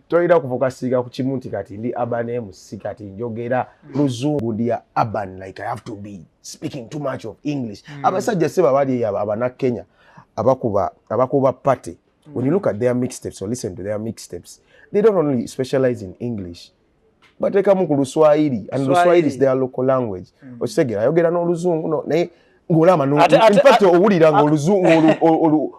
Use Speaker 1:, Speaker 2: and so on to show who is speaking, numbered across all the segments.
Speaker 1: Toyira kufokasiga ku kimu nti kati ndi urban MC kati njogera luzungu ndi urban, like I have to be speaking too much of English. Abasajja seba bali abana Kenya abakuba party. When you look at their mixtapes or listen to their mixtapes, they don't only specialize in English, but they come ku Luswahili, and Luswahili is their local language. Okitegera ayogera n'oluzungu no naye ngolama no in fact owulira ng'oluzungu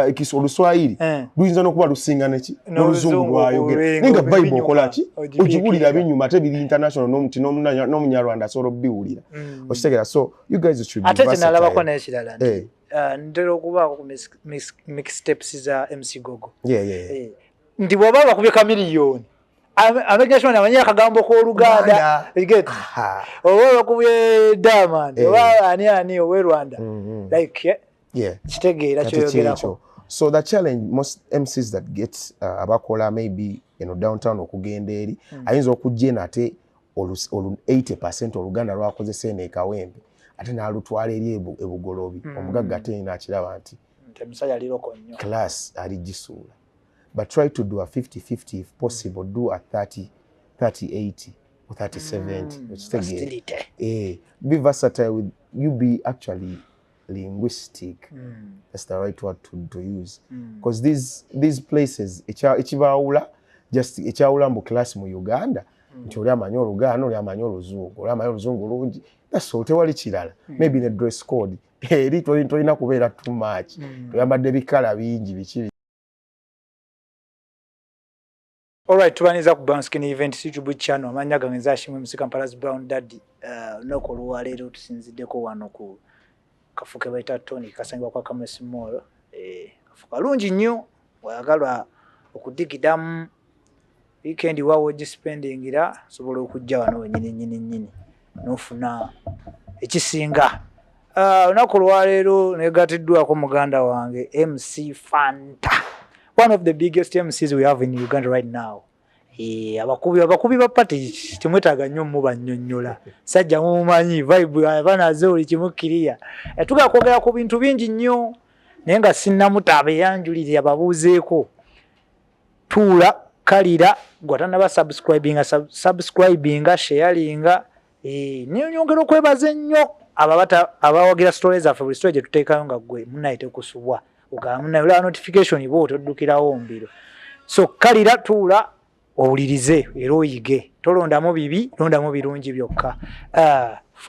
Speaker 1: ikiso Luswahili luyinza n'okuba lusinga n'oluzungu lwayogera ninga Bible okola ki ogibulira binyuma ate biri international n'omuti n'omunyarwanda asobola obbiwulira. Okitegera, so you guys should be versatile. Ate
Speaker 2: nalabako n'ekirala nti ntera okubaako ku mixtapes za MC Gogo. Nti bw'oba bakubye kamiliyoni amegashona amanya akagambo k'Oluganda get oba bakubye Diamond oba ani owe Rwanda like kitegeera kyoyogerako.
Speaker 1: So the challenge most MCs that get abakola maybe downtown okugenda eri ayinza okujja ate 80% Oluganda lwakozesa eno ekawempe ate n'alutwala eri ebugolobi omugagga ate nakiraba nti
Speaker 2: musajja aliroko nnyo
Speaker 1: class aligisuula. But try to do a 50-50 if possible. Do a 30-80 or 30-70. Be versatile with you. Be actually linguistic. That's the right word to use. Because these places, echibaula just echaula mbu class mu Uganda. Nti amanyi Oluganda, oli amanyi Oluzungu, oli amanyi Oluzungu lungi. That's all. Tewali kirala. Maybe in a dress code. Eri tolina kubeera too much. Tuyambadde bikala bingi biki.
Speaker 2: Alright, tubaniza ku Bounskin event YouTube channel amanya gange zashimwe MC Kampala's Brown Daddy noko luwalero tusinziddeko wano ku kafuke baita Tony kasangibwa kwa Kamesi Mall kafuka lungi nnyo wayagalwa okudigidamu weekend wawo spending ira sobola okujja wano nyini nofuna ekisinga noko luwalero negatiddwako muganda wange MC Funta, one of the biggest MCs we have in Uganda right now. Abakubi ba party timwetaga nnyo mu bannyonnyola sajja mumanyi vibe abanaze oli kimukkiriya tuga kwogera ku bintu bingi nnyo naye nga sinnamutabe yanjulire ababuuzeeko tuula kalira gwatanaba subscribinga sharinga niyo nyongera okwebaza nnyo abawagira stories affe buli story gye tuteekayo nga gwe munayite kusubwa ugamuna notification ibo toddukirawo mbiro. So kalira tuula owulirize era oyige tolondamu bibi londamu birungi byokka.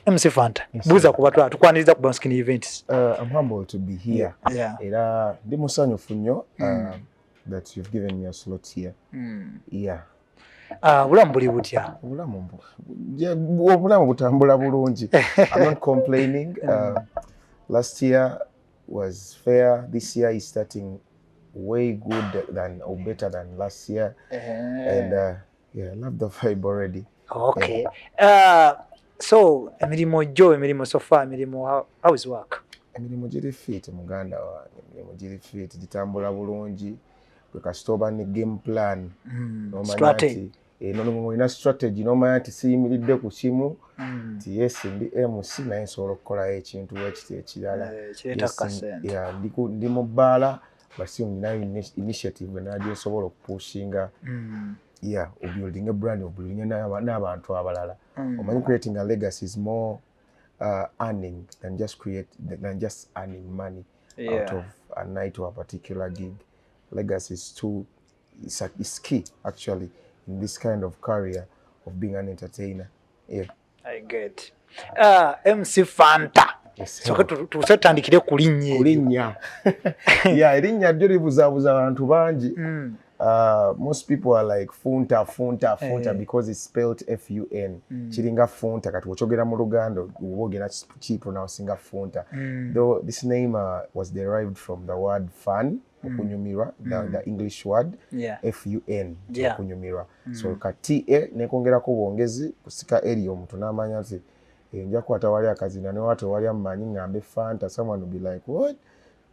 Speaker 2: MC Funta buuza ku batwa tukwaniriza ku Bounskin events.
Speaker 1: I'm humbled to be here. Era ndi musanyufu nnyo that you've given me a slot here.
Speaker 2: Bulamu buli butya?
Speaker 1: Obulamu butambula bulungi. I'm not complaining. Last year was fair. This year is starting way good than or better than last year. And I love the vibe already.
Speaker 2: Okay. So emirimu so far how is work?
Speaker 1: Emirimu giri fit muganda wange. Emirimu giri fit gitambula bulungi. Tukasitoba ne game plan.
Speaker 2: Strategy.
Speaker 1: Ina strategy nomanya nti siyimiridde ku kimu nti yes ndi MC naye nsobola okukola ekintu ekirala ndi mu bbaala basi nina initiative nadio nsobola okupushinga obuilding a brand obuilding n'abantu abalala. Omanyi creating a legacy is more earning than just earning money out of a night or a particular gig. Legacy is key actually in this kind of career of being an entertainer.
Speaker 2: I get. MC Funta. So tusetandikire kulinnya.
Speaker 1: Erinnya lyo libuzaabuza abantu bangi. Most people are like Funta because it's spelled F-U-N. Chiringa Funta kati wochogera mu Luganda wogera pronouncing Funta. Though this name was derived from the word fun. Kunyumirwa, the English word F-U-N kunyumirwa. So kati nekongerako bwongezi kusika eri omuntu n'amanya nti nja kwata wali akazina ne watu wali amanyi ngambe Fanta, someone will be like what?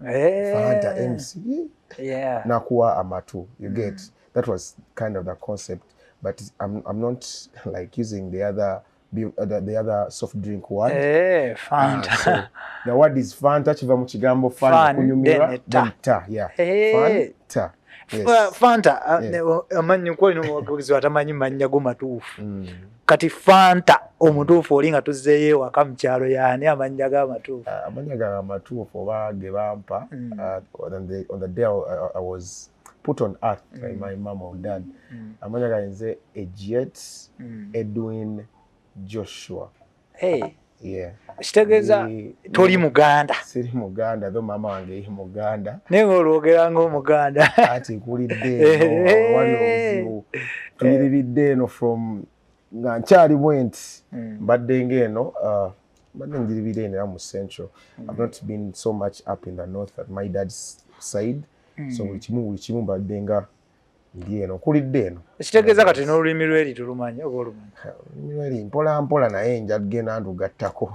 Speaker 1: Fanta MCEE? Nakuwa amatu. You get that was kind of the concept, but I'm not like using the other soft drink word.
Speaker 2: Fanta.
Speaker 1: So the word is Fanta chiva mu kigambo fun kunyumira ta. Fanta.
Speaker 2: Funta amanyi ko ino mwagozi watamanyi manya go matuufu kati Funta omutuufu oli nga tuzzeeyo waka mu kyalo yani amanya ga
Speaker 1: matuufu oba ge bampa on the day I was put on earth by my mom or dad amanya ganze Ejjet Edwin Joshua. Yeah.
Speaker 2: Kitegeeza toli Muganda.
Speaker 1: Siri Muganda though mama wange ye Muganda.
Speaker 2: Naye olwogera ng'Omuganda.
Speaker 1: Ati nkulidde wali obuzibu. Tuyiridde eno from nga nkyali bwenti mbadde ng'eno mbadde njiribira eno mu Central. I've not been so much up in the north at my dad's side. So buli kimu mbadde nga ndi eno nkulidde eno.
Speaker 2: Kitegeeza kati n'olulimi lweri tulumanyi oba olumanyi?
Speaker 1: Olulimi lweri mpola naye nja kugenda ndugattako.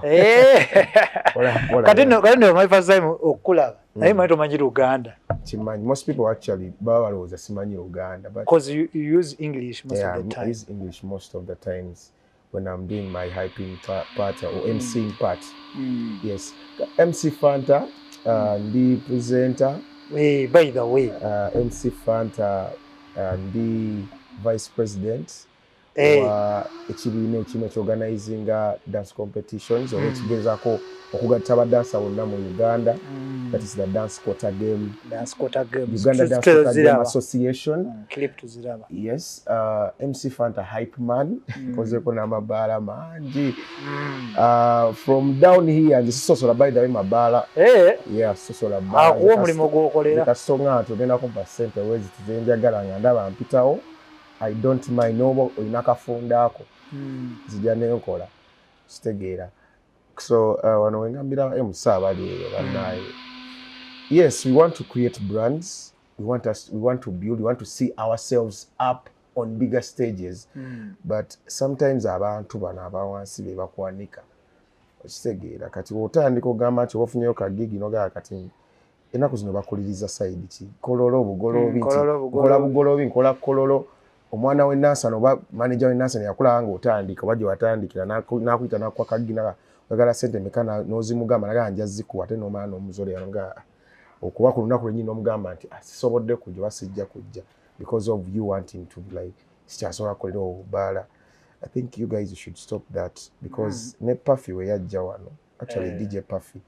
Speaker 2: Kati no my first time okulaba naye mwe tomanyi Luganda.
Speaker 1: Kimanyi. Most people actually baba balowooza simanyi Luganda.
Speaker 2: Because you use English most of the time.
Speaker 1: I use English most of the times when I'm doing my hyping part or MCing part. Yes. MC Funta, the presenter.
Speaker 2: By the way.
Speaker 1: MC Funta, the vice president. Ekibiina ekimu ekyorganizinga dance competitions oba ekigezaako okugatta abadansa bonna mu Uganda. That is the Dance Quarter Game. Uganda Dance Quarter Game Association. Yes. MC Funta hype man. Kozeko n'amabaala mangi. From down here nzisosola by the way mabaala. Yeah, sosola baala.
Speaker 2: Akuwa mulimu gw'okolera.
Speaker 1: Kasonga tugenda kumpa ssente wezi tizenjagala nga ndaba mpitawo. I don't mind no olina kafunda ako zijja nenkola kitegeera so wano wengambira emusabali banaye. Yes, we want to create brands, we want to build, we want to see ourselves up on bigger stages but sometimes abantu bano abawansi be bakwanika kitegeera kati otandika ogamba nti ofunyeyo kagigi nogaa kati ennaku zino bakuliriza side ki kololo bugolobi nkola bugolobi nkola kololo. Omwana w'ennansana oba manager w'ennansana yakula nga otandika wajja watandikira n'akuyita n'akwa kagina oyagala ssente meka n'ozimugamba nagaa nja zikuwa ate n'omwana n'omuzolera nga okuba ku lunaku lwennyini n'omugamba nti sisobodde kujja oba sijja kujja because of you wanting to like sikyasobola kukolera obubaala. I think you guys should stop that because ne Puffy we yajja wano actually DJ Puffy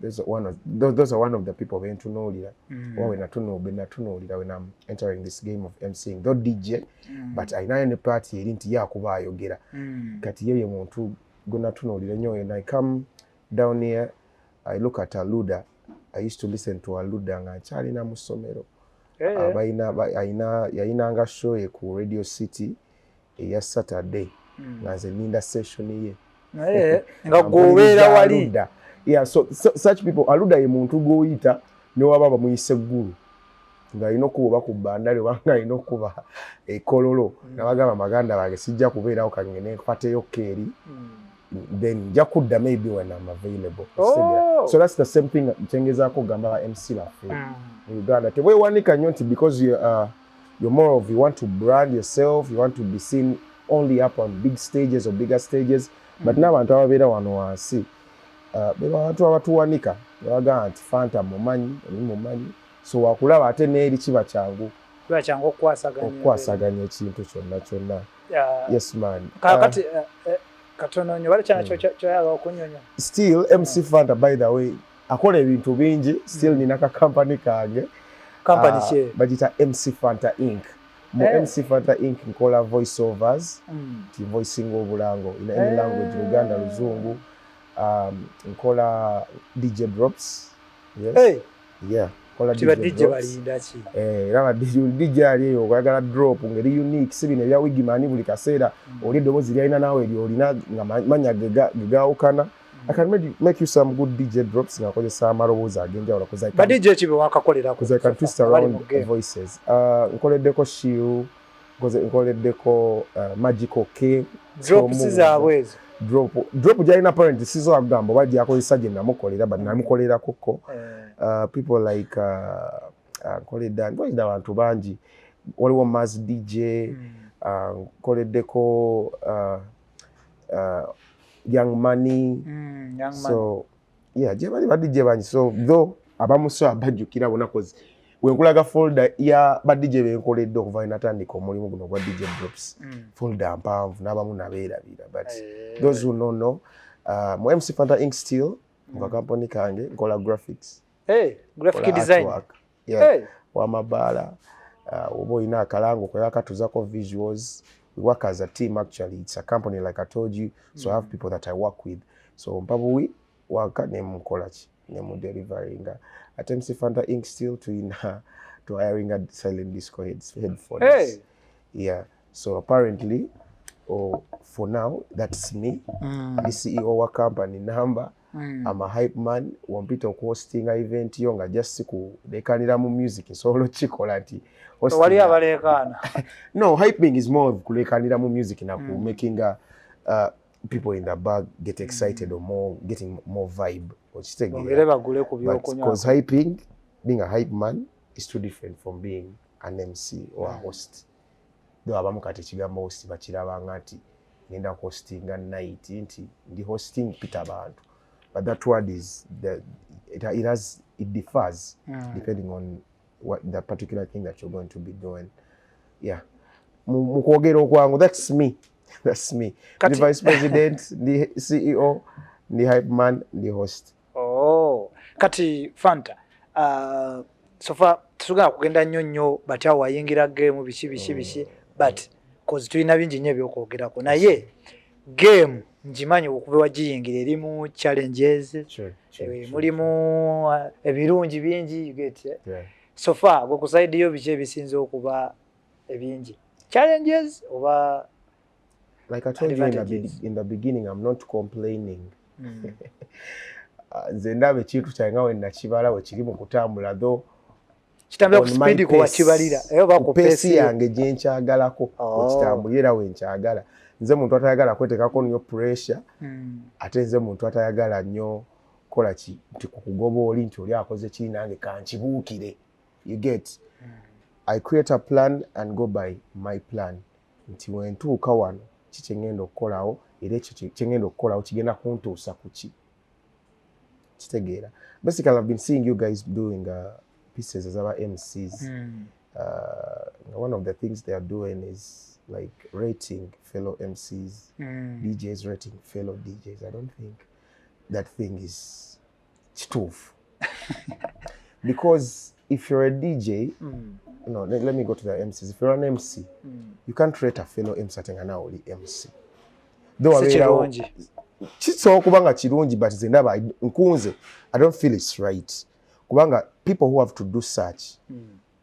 Speaker 1: those are one of the people bentunuulira oba benatunuulira when I'm entering this game of MCing though DJ but ayinayo ne party eri nti yakuba ayogera kati yeye muntu gonatunuulira nnyo and I come down here I look at Aluda. I used to listen to Aluda nga nkyalina mu ssomero yayinanga show ye ku Radio City eya Saturday nga nze ninda session ye
Speaker 2: nga gobeera wali.
Speaker 1: Yeah, so such people Aluda ye muntu goyita ne waba bamuyise ggulu nga alina okuba ku bandali oba nga alina okuba ekololo nabagamba maganda bange sijja kubeerawo kangene nfateyo keeri then nja kudda maybe when I'm available. So that's the same thing ntengezaako kugamba ba MC baffe mu Uganda teweewanika nnyo nti because you're more of you want to brand yourself, you want to be seen only up on big stages or bigger stages but n'abantu ababeera wano wansi be bantu abatuwanika babagaa nti Fanta mumanyi so wakulaba ate n'eri kiba kyangu okwasaganya ekintu kyonna. Yes man.
Speaker 2: Kakati katono nyo wale kyana kyoyaga okunyonya. Still
Speaker 1: MC Fanta by the way akola ebintu bingi still nina ka company kange bagita MC Fanta Inc. MC Funta Inc. nkola voiceovers, voicing obulango in any language, Uganda, Luzungu, nkola DJ drops. Yes. Yeah. Nkola DJ drops. Rama DJ aliyo kwagala drop ngeri unique sibine bya wigimani buli kaseera oli domozi lyalina nawe lyolina nga manya gagaukana. I can make you some good DJ drops na kozesa amaloboozi agenjawulo kuza
Speaker 2: but DJ chibe wakakolera
Speaker 1: kuza I can twist around voices nkoleddeko shiu nkoleddeko magical K
Speaker 2: drops zaabwezo
Speaker 1: drop jalina parent sizo agamba bajja akozesa gye namukolera but namukolera koko people like nkoledda abantu bangi waliwo Maz DJ nkoleddeko Young Money. So yeah, je bali badije banyi so though abamuso abajukira bona cause wenkulaga folder ya ba DJ benkoledde okuva natandika omulimu guno gwa DJ Drops. Folder mpanvu n'abamu nabeerabira, but those who know mu MC Funta Ink still nga company kange nkola graphics.
Speaker 2: Graphic design.
Speaker 1: Wamabaala oba olina akalango kweyakatuzako visuals. We work as a team actually. It's a company like I told you, so I have people that I work with. So mpabu waka nemukola ki delivering at MC Funta Ink still to hiring a silent disco headphones. Yeah, so apparently for now that's me, the CEO of company number. I'm a hype man. Wampita hosting a event yonga just kulekanira mu music solo chikola nti
Speaker 2: wali abalekana.
Speaker 1: No, hyping is more of kulekanira mu music na making people in the back get excited or more getting more vibe. Because hyping, being a hype man is too different from being an MC or a host. Though abamu kati kigambo host bakiraba ngati ngenda hosting a night inti the hosting pita bantu. But that word is it differs depending on what the particular thing that you're going to be doing. Yeah. Mukwogero kwangu, that's me. That's me. The vice president, the CEO, the hype man, the host.
Speaker 2: Kati Fanta. So far tusuga kugenda nnyo but awo wayingira game bishi but cause tulina bingi nnyo byokwogerako naye game njimanyi okuva wagiyingira erimu challenges mulimu ebirungi bingi you get so far gwe kuside yo biki ebisinze okuba ebingi challenges oba
Speaker 1: like I told you in the beginning, I'm not complaining. Nze ndabe kintu kyange we nakibala we kiri mu kutambula though
Speaker 2: kitambula ku speed ko wakibalira eyo
Speaker 1: bakupesi yange gye nkyagalako okitambulira we nkyagala. Nze muntu atayagala kwetekako nnyo pressure ate nze muntu atayagala nnyo kola ki nti kukugoba oli nti oli akoze kiri nange kankibuukire. You get I create a plan and go by my plan. Nti wentuuka wano kikyengenda okukolawo era ekyo kyengenda okukolawo kigenda kuntuusa ku ki kitegeera. Basically I've been seeing you guys doing pieces as our MCs. One of the things they are doing is like rating fellow MCs, DJs rating fellow DJs. I don't think that thing is tough. Because if you're a DJ, no, let me go to the MCs. If you're an MC, you can't rate a fellow MC atenga na oli MC. Though chiso kubanga chirungi but zendaba nkunze I don't feel it's right. Kubanga people who have to do such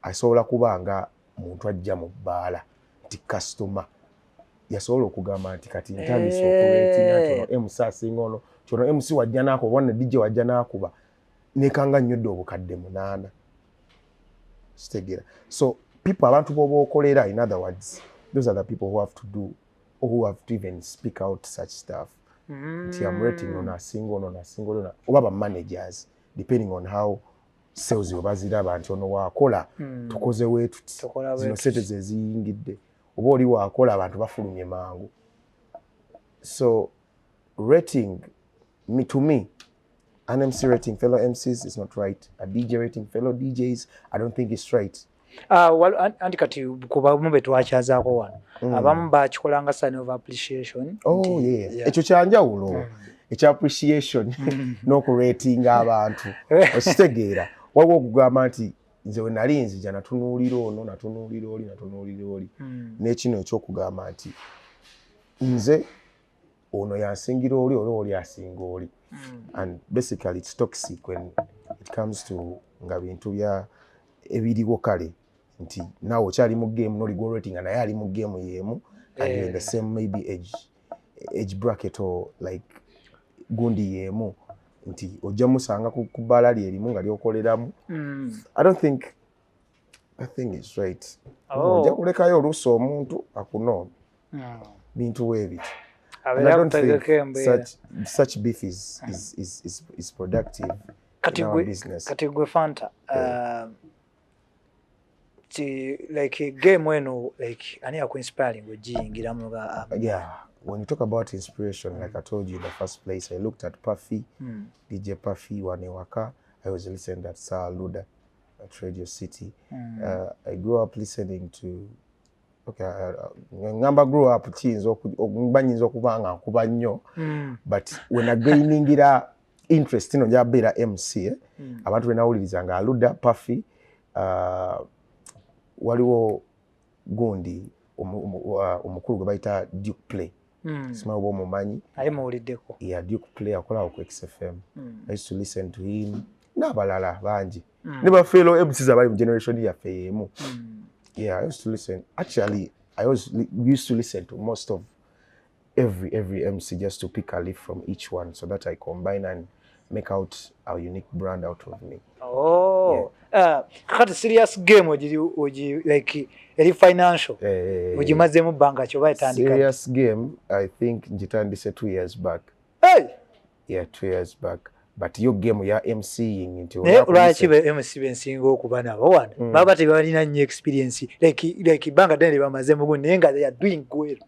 Speaker 1: asobola kubanga muntu ajja mu bbaala ti customer yasobola okugamba nti kati ntandise okurating atono MC asingono kyono MC wajja nako wana DJ wajja nakuba nekanga nnyo obukadde 8 stegera. So people abantu bobo okolera, in other words, those are the people who have to do or who have to even speak out such stuff. I'm rating on a single oba managers depending on how sales obazira abantu ono wakola tukoze wetu zino sete zeziyingidde oba oli wakola abantu bafulumye mangu. So rating to me an MC rating fellow MCs is not right. A DJ rating fellow DJs, I don't think it's right.
Speaker 2: Anti kati kuba mumbe twakyazaako wano abamu bakikolanga sign of appreciation.
Speaker 1: Ekyo kyanjawulo ekya appreciation n'okurating abantu okitegeera waliwo okugamba nti nze we nali nzija natunuulira ono natunuulira oli n'ekino ekyokugamba nti nze ono yasingira oli asinga oli. And basically it's toxic when it comes to nga bintu bya ebiriwo kale nti nawe okyali mu game noli go rating naye ali mu game yemu and you're in the same maybe age bracket or like gundi yemu nti ojja musanga ku bbala lyerimu nga lyokoleramu. I don't think that thing is right. Ojja kulekayo oluusi omuntu akunoona bintu weebiti. And I don't think such beef is productive in our business.
Speaker 2: Kati gwe Fanta, like game weno like ani akuinspiring ojiyingira muga.
Speaker 1: Yeah, when you talk about inspiration, like I told you in the first place, I looked at Puffy, DJ Puffy Wanewaka. I was listening to that Sir Luda. at Radio City. I grew up listening to ngamba grew up banyinza okubanga nkuba nnyo but when I gainingira interest ino njabera MC abantu benawulirizanga Aluda Puffy waliwo gundi omukulu gwe bayita Duke Play simanyi oba omumanyi
Speaker 2: aye muwuliddeko
Speaker 1: Duke Play akola ku XFM I used to listen to him n'abalala bangi ne bafeero MCs abali mu generation yaffe yemu I used to listen. Actually, used to listen to most of every MC just to pick a leaf from each one so that I combine and make out a unique brand out of me.
Speaker 2: Oh, kati serious game oji like any financial. Oji mazemu banga choba etandika.
Speaker 1: Serious game, I think njitandise 2 years back.
Speaker 2: Hey.
Speaker 1: Yeah, 2 years back. But your game ya MCing into
Speaker 2: lwaki be MC bensinga okuba nabo wano baba tebalina nnyo experience like banga dene bamazemu gundi naye nga they are doing well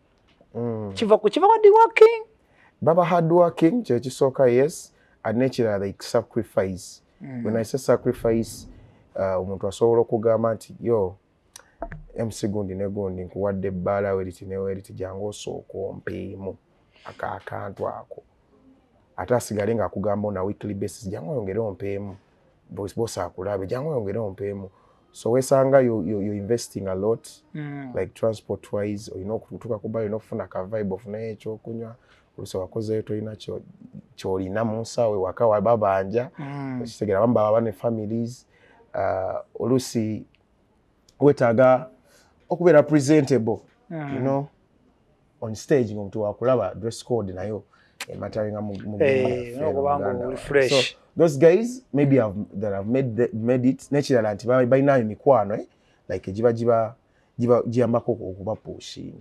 Speaker 2: kiva hard working
Speaker 1: baba hard working kyekisooka yes and naturally like sacrifice when I say sacrifice omuntu asobola okugamba nti yo MC gundi ne gundi nkuwadde ebbala weriti ne weriti jangu osooka ompeemu akantu ako ate asigale nga akugamba na weekly basis jangu oyongere ompeemu boss akulabe jangu oyongere ompeemu so wesanga you investing a lot like transport wise oyina okutuuka kuba oyina okufuna ka vibe ofuna ekyokunywa oluso wakozeyo tolina kyolina mu nsawe waka wababanja okitegera bamba baba ne families olusi wetaaga okubeera presentable you know on stage ng'omuntu wakulaba dress code nayo mattering so those guys maybe that have made it naturally anti by now mikwano like jiba jiambako okuba pushing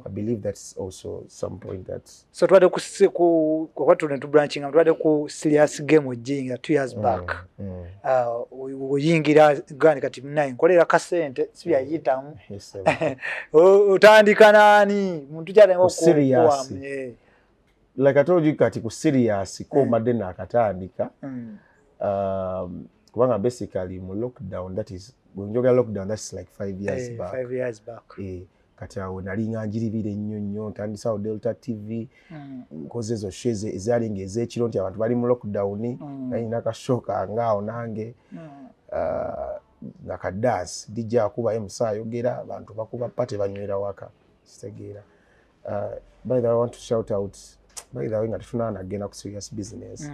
Speaker 1: I believe that's also some point that
Speaker 2: so twade ku to branching twade ku serious game ojinga 2 years back oyingira gani kati 9 kolera kasente sibya yitamu utandika nani muntu cyane ngo
Speaker 1: serious like I told you kati ku serious ko madena akatandika kubanga basically mu lockdown that is gonjoga lockdown that's like 5 years back
Speaker 2: 5 years back
Speaker 1: kati awo nali nganjiribire nnyo ntandisa Delta TV nkoze ezo sheze ezalinga ezekiro nti abantu bali mu lockdown naye nakashoka ngaawo nange nakadance DJ akuba MC ayogera abantu bakuba pate banywera waka kitegeera by the way I want to shout out by the way ngatifunana again ku serious business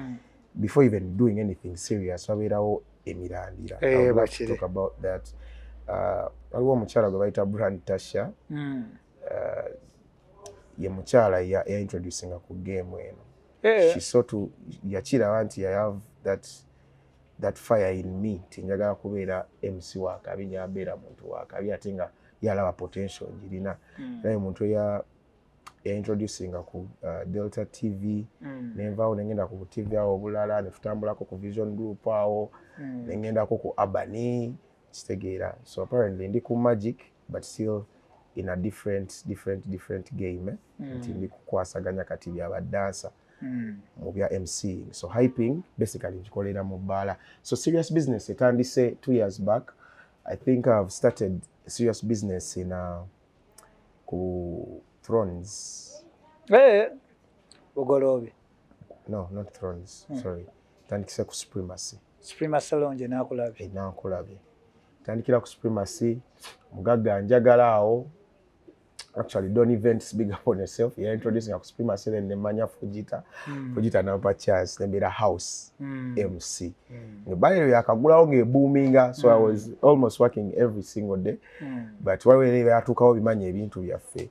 Speaker 1: before even doing anything serious waberawo emirandira I would like to talk about that waliwo omukyala gwe bayita Brand Tasha ye mukyala ya introducing ku game eno she saw to yakira nti I have that fire in me tinjagala kubeera MC wakabi nyabeera muntu wakabi ate nga yalaba potential njirina naye muntu ya introducing ku Delta TV nenvaawo nengenda ku TV awo bulala nefutambulako ku Vision Group awo nengendako ku Abani kitegeera so apparently ndi ku Magic but still in a different game nti ndi kukwasaganya kati bya dancer mu bya MC so hyping basically nkikolera mu bala so serious business etandise 2 years back I think I've started serious business in ku Thrones
Speaker 2: Ogolobe
Speaker 1: no not Thrones sorry tandikise ku Supremacy
Speaker 2: lonje
Speaker 1: nakulabe tandikira ku Supremacy mugagga njagala awo actually don't events big up on yourself you're introducing a Supremacy then nemanya Fujita napa chance nembera house MC ngebalero yakagulawo ngeboominga so I was almost working every single day but waliwo yatukawo bimanya ebintu byaffe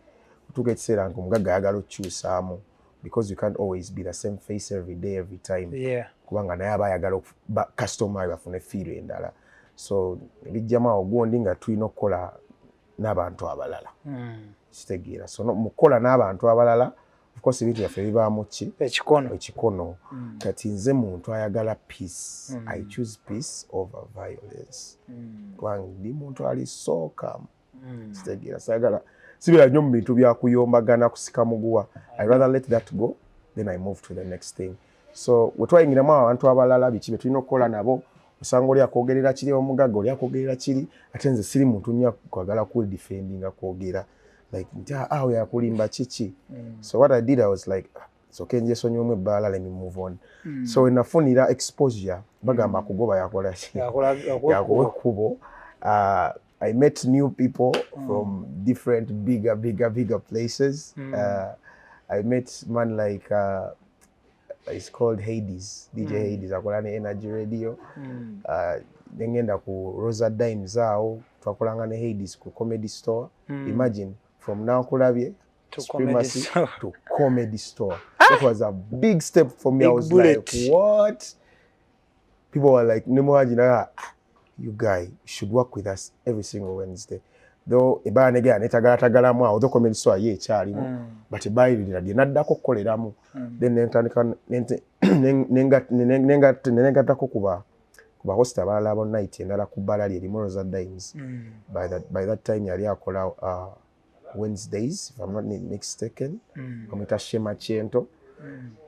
Speaker 1: tuka ekiseera ngo mugagga yagala okyusaamu because you can't always be the same face every day every time kubanga naye aba yagala customer bafune feel endala so ebijjama ogundi nga tulina okukola n'abantu abalala kitegeera so mukola n'abantu abalala of course ebintu byaffe bibaamu ki ekikono kati nze muntu ayagala peace I choose peace over violence kubanga ndi muntu alisooka kitegeera sayagala sibira nnyo mu bintu byakuyombagana kusika muguwa I rather let that go then I move to the next thing so we twayingiramu abantu abalala biki be tulina okukola nabo osanga oli akwogerera kiri omugaga oli akwogerera kiri ate nze siri muntu nnyo kwagala ku defendinga kwogera like aho yakulimba kiki. So what I did, I was like so kenje sonyo mwe bala, let me move on. So when nafunira exposure bagamba kugoba yakola ki yakola kubo. I met new people from different bigger places. I met man like it's called Hades, DJ Hades, akola ne Energy Radio. Nengenda ku Rosa Dimes awo twakolanga ne Hades ku Comedy Store. Imagine from now kulabye to Comedy Store. It was a big step for me. Big I was bullet. Like, what? People were like, you guy should work with us every single Wednesday. Though ebana again etagala mu awo Comedy Store ye kyalimu, but ebayirira dye naddako kukoleramu. Then nengatako kuba host abalala abo night endala ku balali eri Rosa Dimes. By that time yali akola Wednesdays, if I'm not mistaken. Komita Shema Chento.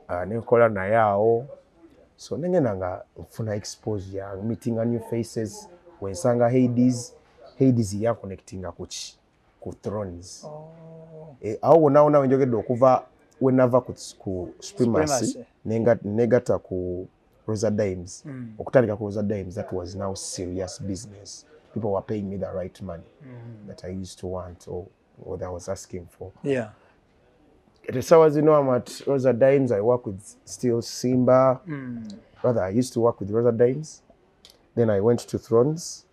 Speaker 1: Nenkola naye awo. So nengenda nga nfuna exposure, meeting new faces. Wensanga Hades ya connectinga ku Thrones. Awo naona wenjogedde okuva wenava ku Supremacy negata ku Rosa Dimes. Okutandika ku Rosa Dimes, that was now serious business. People were paying me the right money that I used to want or that I was asking for. Yeah. As far as you know, I'm at Rosa Dimes. I work with still Simba. Rather, I used to work with Rosa Dimes. Then I went to Thrones.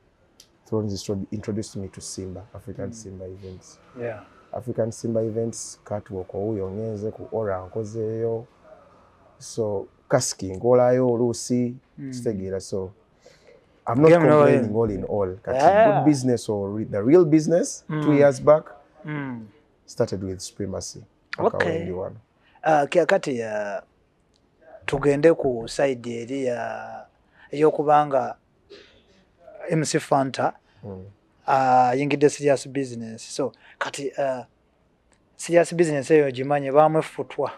Speaker 1: Thrones introduced me to Simba, African Simba events. Yeah. African Simba events, catwalk oyongeze ku ora nkozeyo. So kaski ngolayo olusi stegera. So I'm not complaining all in all. Good business or the real business 2 years back started with Supremacy. Okay.
Speaker 2: Kati tugende ku side eri ey'okubanga MC Funta yingidde serious business. So kati serious business eyo gimanye bamwefutwa.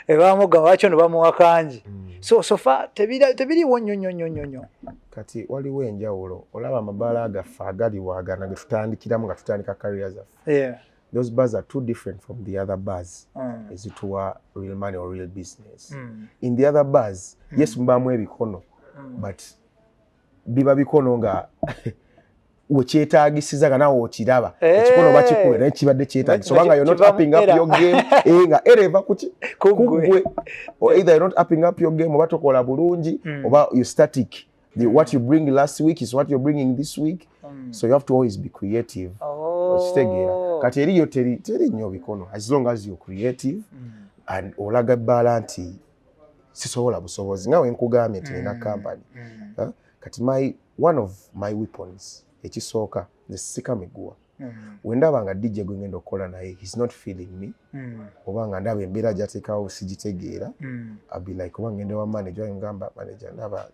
Speaker 2: Ebamuga wacho no bamuwa kanji. So far tebiri wonyonyonyonyo.
Speaker 1: Kati waliwo enjawulo olaba amabala agaffe agali waagana ge tutandikiramu nga tutandika careers zaffe. Yeah. Those bars are too different from the other bars. As it were real money or real business. In the other bars, yes mbamu ebikono, but biba bikono nga wekyetaagisizaga nawe okiraba ekikono bakikuwe naye kibadde kyetaagisa sobanga you're not upping up your game nga ereva kugwe or either you're not upping up your game oba tokola bulungi oba you static. What you bring last week is what you're bringing this week. So you have to always be creative. Kati eriyo teri nnyo bikono as long as you're creative and olaga balanti sisobola busobozi nga wenkugambye nti nina company. Kati one of my weapons ekisooka nze sikamiguwa. Wendaba nga DJ gwe ngenda okukola naye he's not feeling me. Oba nga ndaba embeera gy'ateekawo sigitegeera. I'll be like oba ngende wa manager ngamba manager ndaba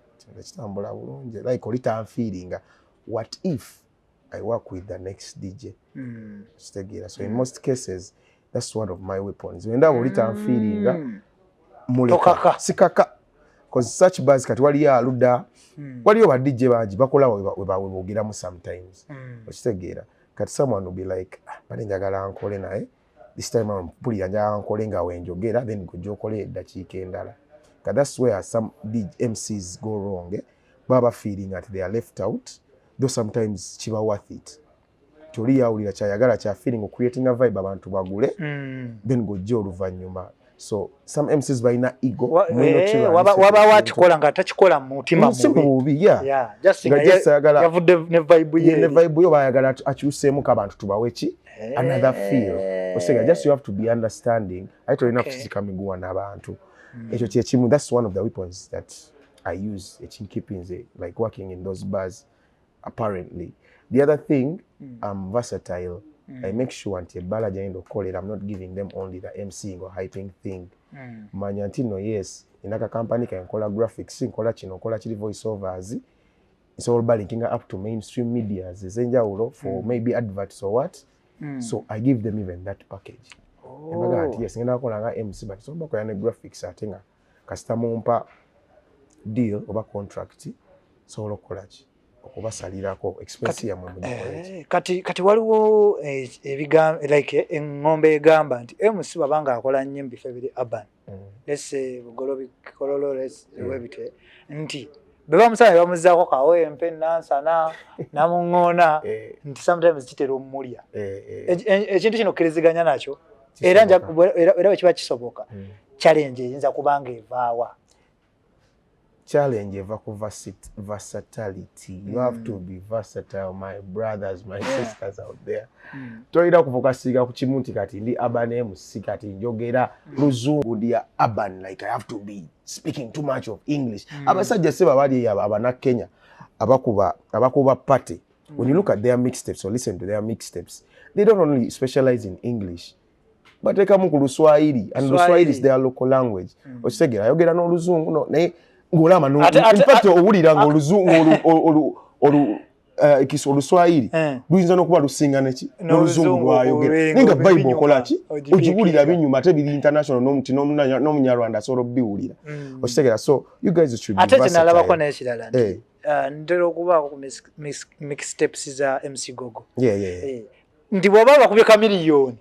Speaker 1: kitambula bulungi like oli tanfiiringa. What if I work with the next DJ? So in most cases, that's one of my weapons. Wendaba oli tanfiiringa muleka sikaka. Because such bars kati waliyo aluda waliyo ba DJ bangi bakola we bawogeramu sometimes. Okitegeera kati someone will be like bali njagala nkole naye this time I'm mpulira njagala nkole nga wenjogera then gojja okole eddakiika endala. That's where some MCs go wrong. Baba feeling that they are left out, though sometimes chiba worth it. Toli yawulira kyayagala kya feeling of creating a vibe abantu bagule then gojja oluvanyuma. So some MCs balina ego waba watikola nga takikola mu mutima mubi. Yeah, just yavudde ne vibe ye. Ne vibe yo bayagala akyuseemu kabantu tubawe ki another feel. Osega just you have to be understanding. I don't enough physical miguwa n'abantu. That's one of the weapons that I use in keeping like working in those bars apparently. The other thing, I'm versatile. I make sure until bala jaindo call it, I'm not giving them only the MCing or hyping thing. Manyantino, yes, in a company can call a graphics, call chino, call chili voiceovers. It's all linking up to mainstream media for maybe adverts or what. So I give them even that package. Yes, ngenda kola nga MC but so bako yana graphics atenga customer umpa deal oba contract sobola okukola ki okubasalirako expense yamwe mugikole
Speaker 2: kati waliwo ebigambo like engombe egamba nti MC babanga akola nnyo mu bifo ebiri urban let's say bugolobi kololo let's webite nti beba musana bamuzaako kawempe nansana namuŋŋoona nti sometimes kitera omulya ekintu kino okkiriziganya nakyo era bwe kiba kisoboka challenge eyinza kubanga evaawa
Speaker 1: challenge eva ku versatility. You have to be versatile, my brothers, my sisters out there. Toyina kufokasiga ku kimu nti kati ndi urban MC kati njogera luzungu ndi urban, like I have to be speaking too much of English. Abasajja seba bali abana Kenya abakuba party. When you look at their mixtapes or listen to their mixtapes, they don't only specialize in English. But they come ku Luswahili, and Luswahili is their local language. Okitegera ayogera n'oluzungu no naye ngolama no in fact owulira ng'oluzungu Oluswahili luyinza n'okuba lusinga n'oluzungu lwayogera naye nga Bible okola ki ogiwulira binyuma ate biri international n'omuti n'omunyarwanda asobola obbiwulira okitegera. So you guys should be versatile.
Speaker 2: Ate nalabako n'ekirala nti ntera okubaako ku mixtapes za MC Gogo nti bw'oba bakubye kamiliyoni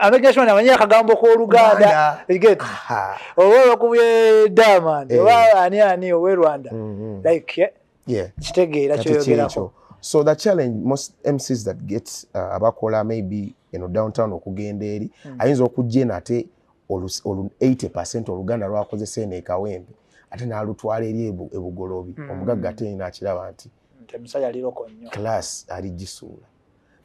Speaker 2: amegashona amanya akagambo k'Oluganda oba bakubye Diamond oba ani owe Rwanda like kitegeera kyoyogerako.
Speaker 1: So the challenge most MCs that get abakola maybe downtown okugenda eri ayinza okujja nate 80% Oluganda lwakozesa eno ekawempe ate n'alutwala eri ebugolobi omugagga ate nakiraba nti
Speaker 2: musajja aliroko nnyo
Speaker 1: class ali gisuula.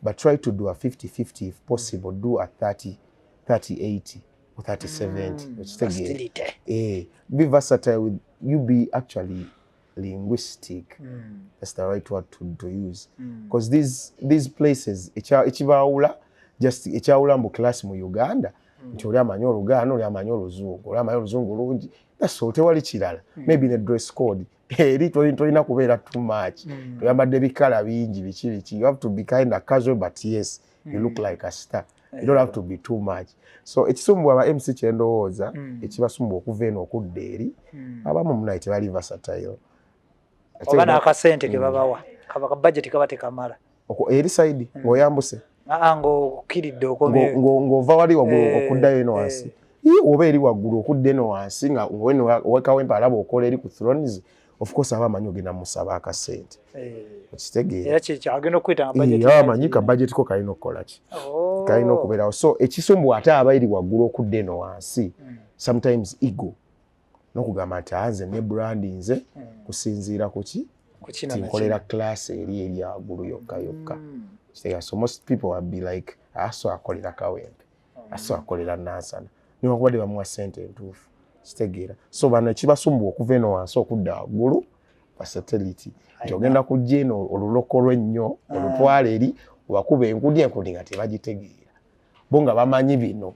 Speaker 1: But try to do a 50-50 if possible. Do a 30-80 or 30-70. Be versatile with you. Be actually linguistic. That's the right word to use. Because these places, echibaula just echaula mbu class mu Uganda. Nti amanyi Oluganda, oli amanyi Oluzungu, oli amanyi Oluzungu lungi. That's all. Tewali kirala. Maybe in a dress code. Eri tolina kubeera too much. Oyambadde bikala bingi biki. You have to be kind of casual, but yes, you look like a star. You don't have to be too much. So ekisumbwa aba MC kyendowooza ekibasumbwa okuva eno okudda eri abamu munaye tebali versatile.
Speaker 2: Oba n'akasente ke babawa kaba ka budget kaba tekamala.
Speaker 1: Eri side ng'oyambuse.
Speaker 2: Ng'okkiridde okomye.
Speaker 1: Ng'ova wali okuddayo eno wansi. Oba eri waggulu okudda eno wansi nga wekawempe alaba okola eri ku thrones. Of course abamanyi ogenda musaba akasente. Okitegeera.
Speaker 2: Era kyekyo agenda okuyita nga budget.
Speaker 1: Abamanyi ka budget ko kalina okukola ki. Kalina okubeerawo. So ekisumbwa ate aba eri waggulu okudda eno wansi. Sometimes ego. N'okugamba nti anze ne brandi nze kusinziira ku ki. Nkolera class eri waggulu yokka. So most people will be like, aso akolera kawempe. Aso akolera nansana. Niwo kubadde bamuwa ssente entuufu. Kitegeera. So bano ekibasumbwa okuva eno wansi okudda waggulu versatility. Nti ogenda kujja eno olulokolo ennyo olutwala eri wakuba enkudi nga tebagitegeera. Bo nga bamanyi bino.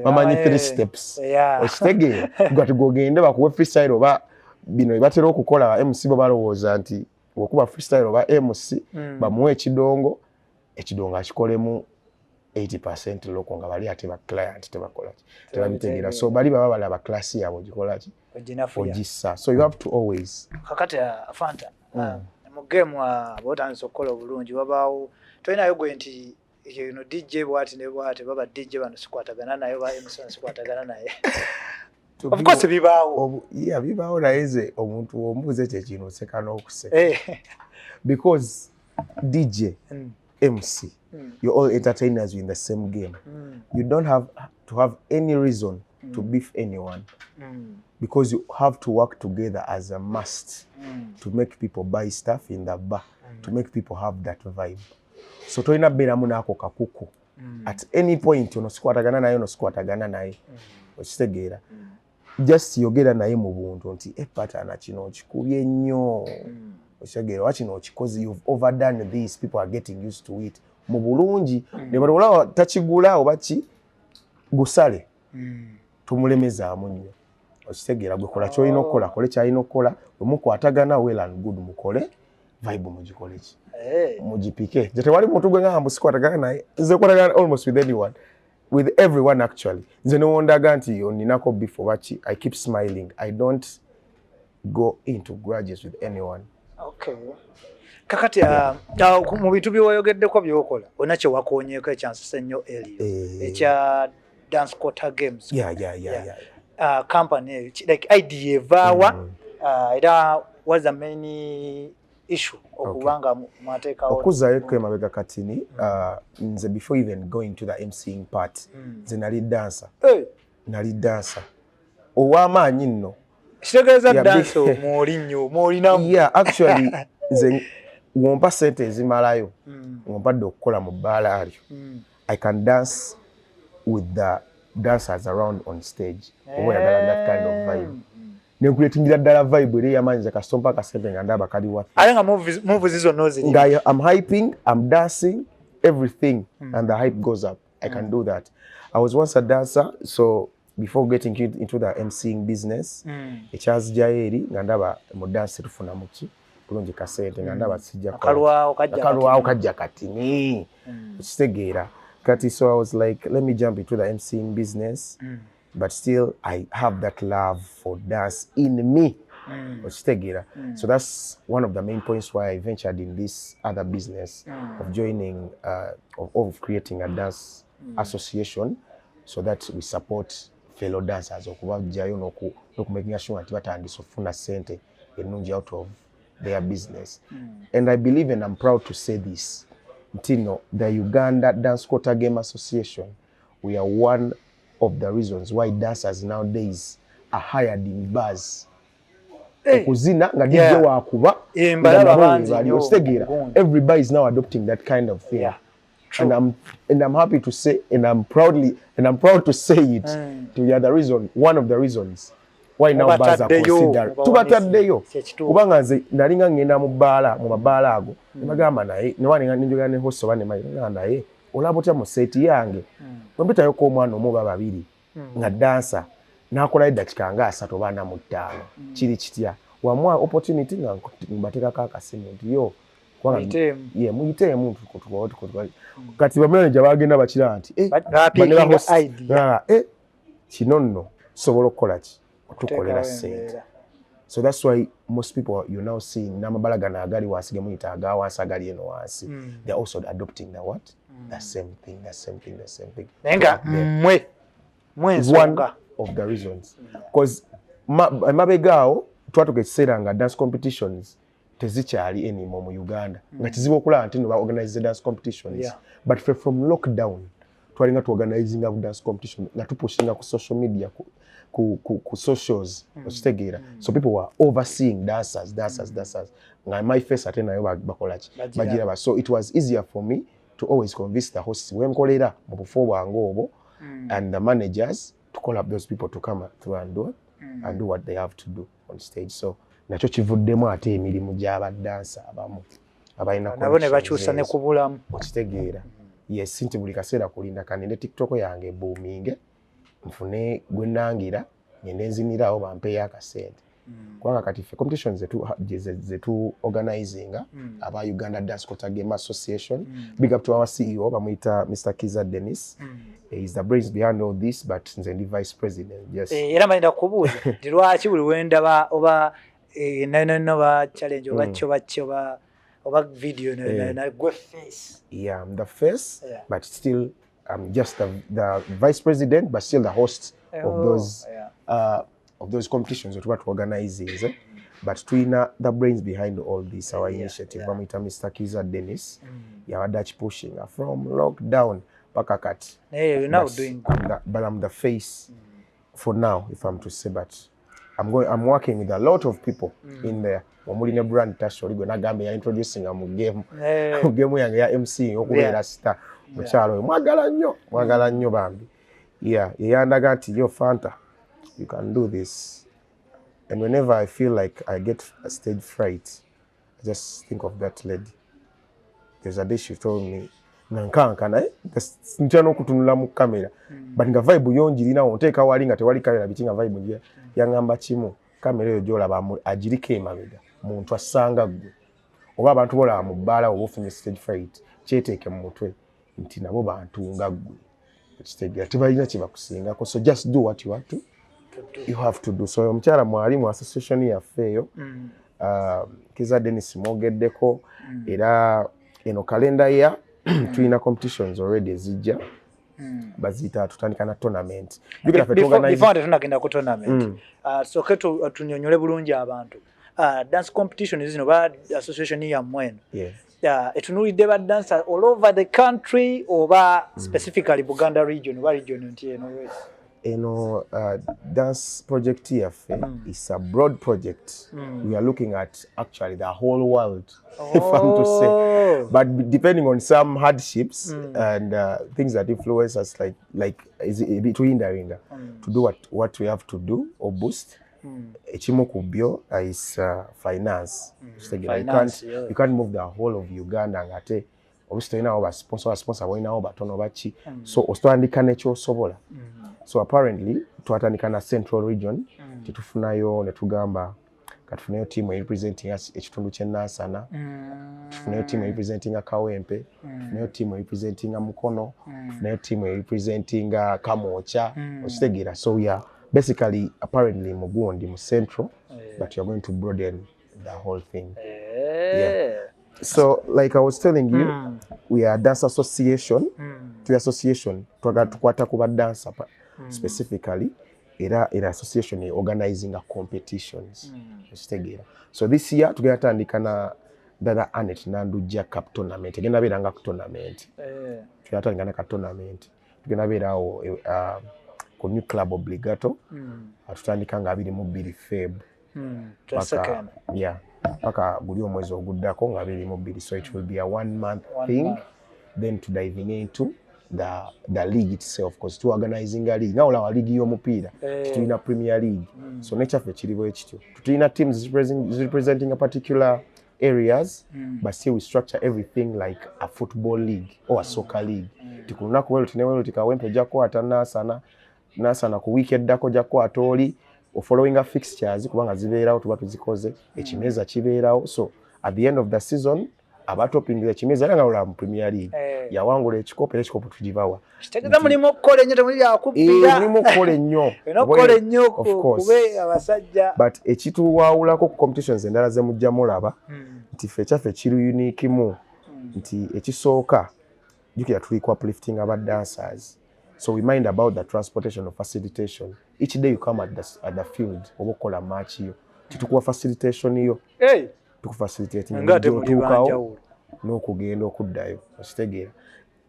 Speaker 1: Bamanyi 3 steps. Okitegeera. Gati gogende bakuwe freestyle oba bino ebatera okukola MC bo balowooza nti okuba freestyle oba MC bamuwe ekidongo akikolemu 80% loko nga bali ate ba client tebakola tebabitegeera. So bali baba balaba class yabo gikola ki ogisa. So you have to always
Speaker 2: kakati Fanta mu game abotanso okukola obulungi wabaawo toyinayo gwe nti DJ bwati ne bwati baba DJ bano sikwatagana nayo ba MC sikwatagana naye. Of course bibaawo.
Speaker 1: Yeah, bibaawo naye omuntu ombuze kye kintu oseka n'okuseka. Because DJ, MC, you're all entertainers in the same game. You don't have to have any reason to beef anyone because you have to work together as a must to make people buy stuff in the bar, to make people have that vibe. So toina beramu nako kakuku. At any point onosikwatagana naye onosikwatagana naye. Okitegeera. Just yogera naye mu buntu nti pattern kino kikubye nnyo. Okitegeera wakino kikozi you've overdone this, people are getting used to it. Mu bulungi ne balola takigula oba ki gusale. Tumulemezaamu nnyo. Okitegeera gwe kola ky'olina okukola, kole ky'alina okukola, bwe mukwatagana well and good mukole, vibe mugikole ki. Mujipike. Jete wali muntu gwe ngamba sikwatagana naye. Nze kwatagana almost with anyone. With everyone actually. Nze no wondaga nti oninako before wachi. I keep smiling. I don't go into grudges with anyone.
Speaker 2: Okay. Kakati mu bintu byewayogeddeko byokola ona kye wakoonyeeko ekyansise nnyo Elio ekya dance quarter games. Company like idea evaawa era was the main issue okubanga mwateekawo
Speaker 1: okuzzaayo emabega katini nze before even going to the MCing part nze nali dancer ow'amaanyi nno
Speaker 2: kitegeeza dansa mwoli nnyo mwolinamu
Speaker 1: actually nze wompa sente ezimalayo wompadde okukola mu bbaala alyo I can dance with the dancers around on stage oba oyagala that kind of vibe nenkuletingira ddala vibe eri yamanyiza kastompa akasente nga ndaba kali wathi
Speaker 2: ate nga moves izo noziri
Speaker 1: nga I'm hyping, I'm dancing, everything and the hype goes up. I can do that. I was once a dancer, so before getting into the MCing business ekyazijjayo eri nga ndaba mu dance tufuna muki kulungi kasente nga ndaba sijja kalwawo kajja katini ekitegeera kati. So I was like, let me jump into the MCing business but still I have that love for dance in me. So that's one of the main points why I ventured in this other business of joining of creating a dance association so that we support fellow dancers okubajjayo n'okumaking sure nti batandise okufuna sente ennungi out of their business. And I believe and I'm proud to say this, Ntino, the Uganda Dance Quarter Game Association, we are one of the reasons why dancers nowadays are hired in bars. Okuzina nga DJ wakuba everybody is now adopting that kind of thing. And I'm happy to say and I'm proud to say it to the other reason, one of the reasons why now bars are considered tubataddeyo kubanga nze nalinga ngenda mu mabaala ago nebagamba naye newaninga ninjogera ne host bane naye olaba otya mu set yange bwembitayo ko omwana omu babiri nga dancer nakola eddakiika nga 3 oba 4 kiri kitya wamwa opportunity nga mbateekako akasimu nti yo muyiteemu kati bamanager bagenda bakira nti kino nno sobola okukola ki tukolera sente. So that's why most people you're now seeing namabala gana agali wansi gemuyita agawansi agali eno wansi they're also adopting the what the same thing.
Speaker 2: Nenga
Speaker 1: is one of the reasons because mabegao twatuka ekiseera nga dance competitions tezikyali anymore mu Uganda nga kizibu okulaba nti no organize dance competitions but from lockdown twalinga tu organizing a dance competition nga tupushinga ku social media ku socials okitegeera so people were overseeing dancers nga my face ate nayo bakola ki bagiraba. So it was easier for me to always convince the hosts wenkolera mu bufo bwange obwo and the managers to call up those people to come through and do what they have to do on stage. So nakyo kivuddemu ate emirimu gy'abadansa abamu abalina
Speaker 2: nabo ne bakyusa ne kubulamu
Speaker 1: okitegeera. Yes, nti buli kaseera kulinda kanende TikTok yange boominge nfune gwe nangira ngende nzinirawo bampeeyo akasente kubanga kati ffe competitions zetu organizinga aba Uganda Dance Quarter Game Association. Big up to our CEO bamuyita Mr. Kiza Dennis. He is the brains behind all this but nze ndi vice president. Yes.
Speaker 2: Era mayinda kubuuza ndi lwaki buli wenda oba no ba challenge oba video na gwe face.
Speaker 1: Yeah, I'm the face but still I'm just the vice president but still the host of those competitions that what organizes but twina the brains behind all this our initiative bamwita Mr. Kiza Dennis Dutch pushing from lockdown paka kati.
Speaker 2: You're now doing
Speaker 1: but I'm the face for now if I'm to say but I'm working with a lot of people in there. Omulina brand touch oli gwe nagambe ya introducing mu game game yange ya MC okubeera star mukyalo mwagala nnyo bambi yandaga nti yo Funta you can do this and whenever I feel like I get a stage fright I just think of that lady. There's a day she told me nankankana ntyano okutunula mu kamera but nga vibe yonjirina onteeka wali nga tewali kamera bitinga vibe nje yangamba kimu kamera eyo gyolaba agiriko emabega muntu asanga gwe oba abantu bola mu bbaala oba ofunye stage fright kyeteeke mu mutwe nti nabo bantu nga gwe ekitegeera tebalina kye bakusingako. So just do what you have to
Speaker 2: do.
Speaker 1: You have to do. So omukyala mwali mu association yaffe eyo Kiza Dennis mwogeddeko era eno kalenda ya tulina competitions already ezijja bazita tutandika na tournament.
Speaker 2: Before tunagenda ku tournament so ketu tunyonyole bulungi abantu dance competition zino ba association ya mweno etunulidde ba dancers all over the country oba specifically Buganda region wa region ntiyeno
Speaker 1: eno dance project yaffe is a broad project. We are looking at actually the whole world, if I'm to say, but depending on some hardships and things that influence us, like is it between the to do what we have to do or boost. Ekimu ku byo is finance. You can't move the whole of Uganda ngate obviously now ba sponsor boina batono bachi so ostandika necho sobola. So apparently twatandika na central region titufunayo ne tugamba katufunayo team representing us ekitundu kye Nansana tufunayo team representing Kawempe tufunayo team representing Mukono tufunayo team representing Kamocha ostegira. So we are basically apparently Mugundi mu central but you are going to broaden the whole thing. So like I was telling you we are dance association to association tukwata kuba dancer specifically era association organizing competitions so this year tugatandika na dada Anet Nandujja Cup tournament egenda beranga ku tournament tugatandika na ka tournament tugenda berawo ku new club obligato atutandika nga 22 Feb paka guli omwezi oguddako nga 22 so it will be a 1 month thing then to diving into the league itself because to organizing a league now la league y'omupiira tulina Premier League so nekyaffe kiriwo ekityo tulina teams representing a particular areas but still we structure everything like a football league or a soccer league tikulunako welo tinewelo tikawempe jakwata Nansana ku weekend dako jakwata oli following a fixtures kubanga zibeerawo tuba tuzikoze ekimeza kibeerawo so at the end of the season abatopingira ekimeza nga ula mu Premier League yawangula ekikopo ekikopo tugibawa
Speaker 2: kitegeza mulimo okkola ennyo temuli yakubira
Speaker 1: mulimo okkola ennyo
Speaker 2: okkola ennyo kube abasajja
Speaker 1: but ekituwaawulako ku competitions endala ze mujja mulaba nti ffe kyaffe kiri unique mu nti ekisooka jukira tuli ku uplifting aba dancers. So we mind about the transportation or facilitation. Each day you come at the field, obokola match yo. Titukuwa facilitation yo. Tukufacilitate no kugenda okuddayo. Okitegera.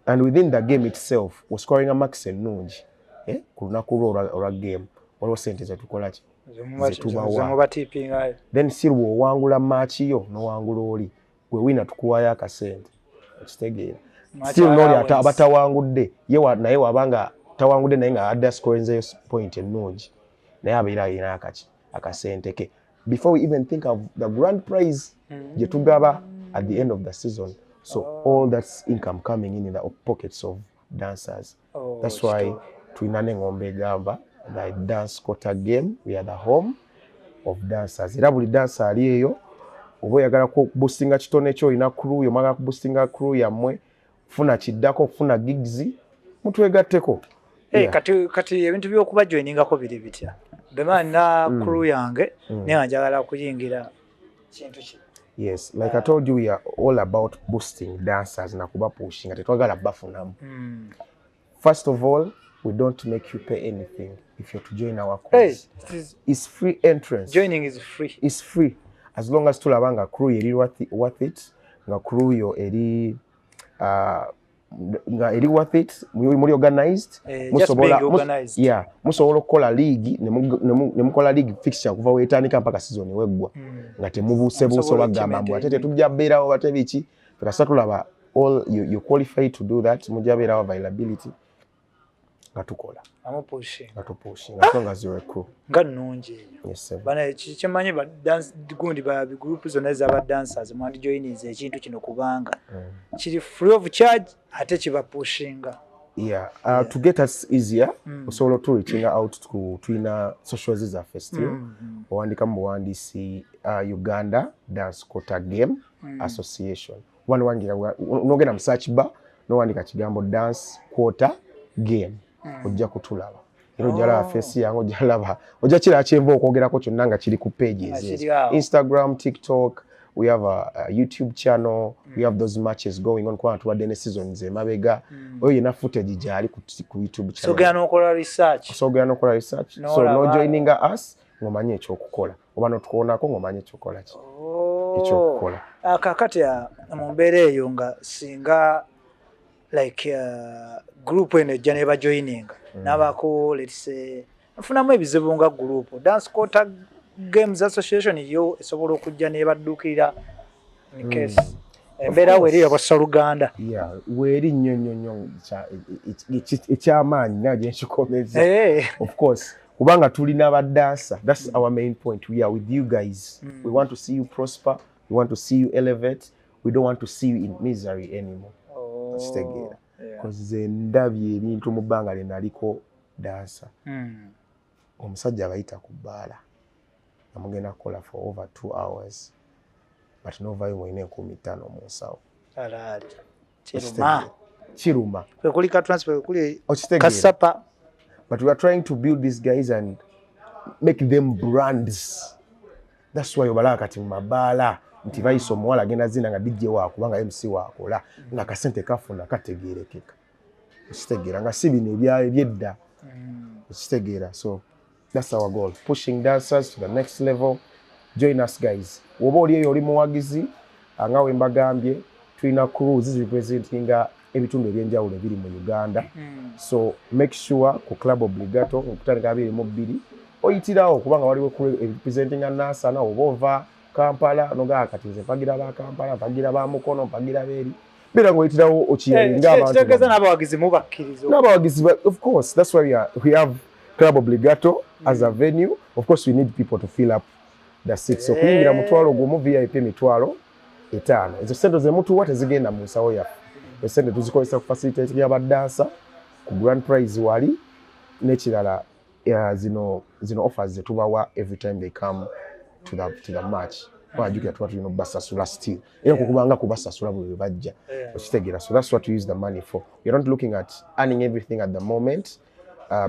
Speaker 1: And within the game itself, we're scoring a max ennungi. Kulunaku olwa game. Waliwo sente zetukola ki?
Speaker 2: Zetubawa.
Speaker 1: Then sirwo owangula match yo n'owangula oli. Gwe wina tukuwayo akasente. Okitegera. Still noli abatawangudde naye wabanga tawangudde naye nga adda scoring point ennungi naye abeera alina akasente ke before we even think of the grand prize gye tugaba at the end of the season so all that's income coming in the pockets of dancers. That's why tulina n'engombe egamba the dance quota game we are the home of dancers era buli dancer ali eyo oba oyagala kuboostinga kitone kyo olina crew yomagala kuboostinga crew yammwe funa kiddako funa gigs mutwegatteko
Speaker 2: kati ebintu by'okuba joiningako biri bitya bema na crew yange naye njagala kuyingira kintu ki
Speaker 1: yes like I told you we are all about boosting dancers na kuba pushing tetwagala bafunamu first of all we don't make you pay anything if you're to join our course. It's free entrance.
Speaker 2: Joining is free.
Speaker 1: It's free as long as tulabanga crew eri worth it nga crew yo eri nga eri worth it muri organized musobola okukola league ne mukola league fixture kuva wetandika mpaka season weggwa nga temubuusebuuse bagamba mbu ate tetujja beerawo bate biki tukasa tulaba all you qualify to do that mujja beerawo availability nga tukola nga tonga zero crew
Speaker 2: nga nnungi
Speaker 1: yes
Speaker 2: bana kimanyi ba dance gundi ba group zonna z'aba dancers mwandi joinings ekintu kino kubanga kiri free of charge ate kiba pushinga
Speaker 1: to get us easier osobola to reaching out to twina socials zaffe still owandika mu buwandiisi Uganda Dance Quota Game Association wangira nogenda mu search bar nowandika kigambo Dance Quota Game ojja kutulaba era ojala face yango jalaba oja kira kyemba okwogerako kyonna nga kiri ku pages Instagram, TikTok. We have a YouTube channel. We have those matches going on kwa tuwadde ne seasons emabega. Oyo yena footage gyali ku YouTube channel.
Speaker 2: So gano okola research.
Speaker 1: So no joining us ngomanye ekyokukola. Oba notukoonako ngomanye ekyokukola ki. Ekyokukola.
Speaker 2: Kakati mu mbeera eyo nga singa like group eno ejja ne bajoining n'abako let's say nfunamu ebizibu nga group Dance Quarter Games Association yo esobola okujja ne baddukira in case embeera weri abassa Luganda
Speaker 1: weri nnyo ekyamaanyi naye nkikomeza of course kubanga tulina abadansa. That's our main point. We are with you guys. We want to see you prosper. We want to see you elevate. We don't want to see you in misery anymore. Because ze ndabye ebintu mu bbanga lye naliko dansa. Omusajja bayita ku bbaala amugenda kukola for over 2 hours but novayo mwine 15 mu nsawo. Kiruma.
Speaker 2: Kuli ka transfer kuli kasapa.
Speaker 1: But we are trying to build these guys and make them brands. That's why obalaka kati mu mabaala nti bayiso omuwala agenda zina nga DJ waako kubanga MC waakola nga kasente kafuna kategeerekeka. Okitegeera nga si bino ebyedda. Okitegeera. So that's our goal. Pushing dancers to the next level. Join us guys. Woba oli eyo oli muwagizi nga we mbagambye tulina crews representinga ebitundu ebyenjawulo ebiri mu Uganda. So make sure ku Club Obligato okutandika 22 oyitirawo kubanga waliwo representinga Nasana oba Kampala noga kati nze mpagira ba Kampala mpagira ba Mukono mpagira beri bera ngoyitirawo okiyalinga abantu
Speaker 2: tegeza n'abawagizi mubakkirizo
Speaker 1: n'abawagizi of course that's why we have Club Obligato as a venue. Of course we need people to fill up the seats. So kuyingira mutwalo gumu VIP mitwalo 5 ezo sente ze mutu wate zigenda mu nsawo ya esente tuzikozesa ku facilitate y'abadansa ku grand prize wali n'ekirala zino offers ze tubawa every time they come to the match. Wajukira tuba tulina basasula still era kukubanga kubasasula bwe bajja okitegeera. So that's what we use the money for. We're not looking at earning everything at the moment.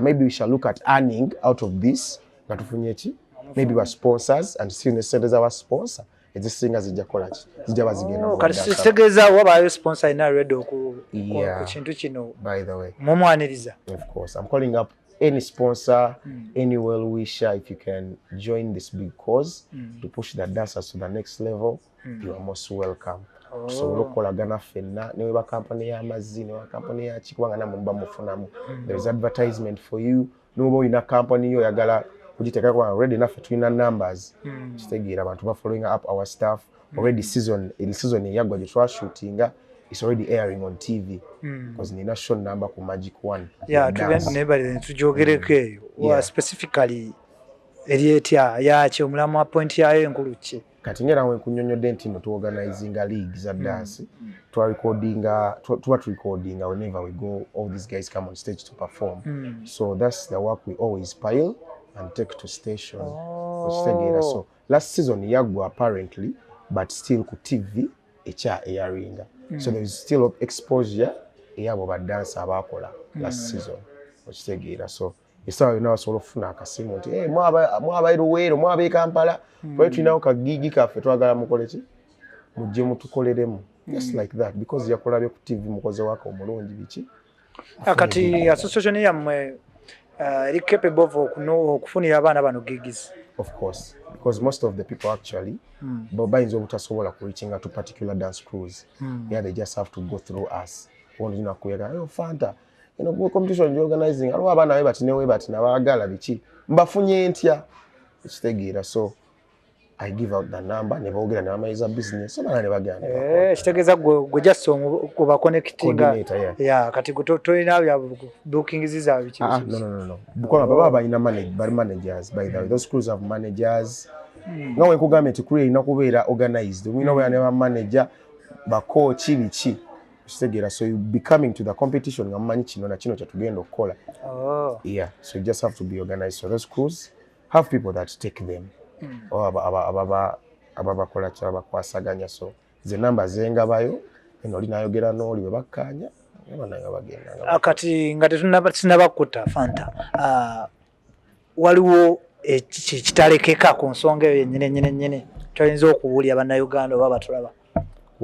Speaker 1: Maybe we shall look at earning out of this nga tufunye ki maybe our sponsors and still ne sente za sponsor ezisinga zijja kola ki zijja bazigenda
Speaker 2: kati sitegeza wabayo sponsor ina ready ku kintu kino
Speaker 1: by the way
Speaker 2: mumwaniriza.
Speaker 1: Of course I'm calling up any sponsor, any well wisher, if you can join this big cause to push the dancers to the next level, you are most welcome. So lokolagana fenna ne ba company ya Amagezi ne ba company ya Chikubanga na mumba mufunamu. There is advertisement for you. No ina company yo yagala kujiteka kwa already enough between numbers. Kitegeera abantu ba following up our stuff. Already season yagwa je twa shootinga. It's already airing on TV because nina show number ku Magic 1.
Speaker 2: Yeah, tujogereko eyo specifically erietya yache omulamu point yayo enkuluki
Speaker 1: kati ngera we kunyonyodde nti no to organizing a league za dance to recording whenever we go, all these guys come on stage to perform. So that's the work we always pile and take to station. So last season yagwa apparently but still ku TV echa airinga. So there is still exposure eyabo ba dance abakola last season okitegeera. So esawa yona solo funa akasimu nti mwaba iruwero mwaba Kampala bwe tulinawo ka gigi kaffe twagala mukole ki mujje mutukoleremu just like that because yakolabye ku TV mukoze wako omulungi biki
Speaker 2: akati association yammwe eri capable of okufunira abaana bano gigs.
Speaker 1: Of course, because most of the people actually bayinza obutasobola ku reaching to particular dance crews. Yeah, they just have to go through us. One you know kuyega Funta competition organizing alo abana we batine we batina bagala biki mbafunye ntya ekitegeera. So I give out the number ne boogera na amayiza business so bana ne baganda
Speaker 2: kitegeza gwe just kuba connectinga yeah kati tolina ya booking ziza biki.
Speaker 1: No because baba bayina managers by the way. Those crews have managers. Ngawe nkugambye nti crew ina kubeera organized. We know we are manager ba coach biki ekitegeera. So you be coming to the competition nga manyi kino na kino kyatugenda okukola. Yeah, so you just have to be organized. So those crews have people that take them. Ababakola kyaba kwasaganya. So the numbers zengabayo eno linayogera n'oli we bakkanya Abananga bagenda.
Speaker 2: Kati nga tetunnabakutta Fanta. Waliwo kitalekeka ku nsonga eyo yennyini toyinza okuwulya bannayuganda oba batulaba.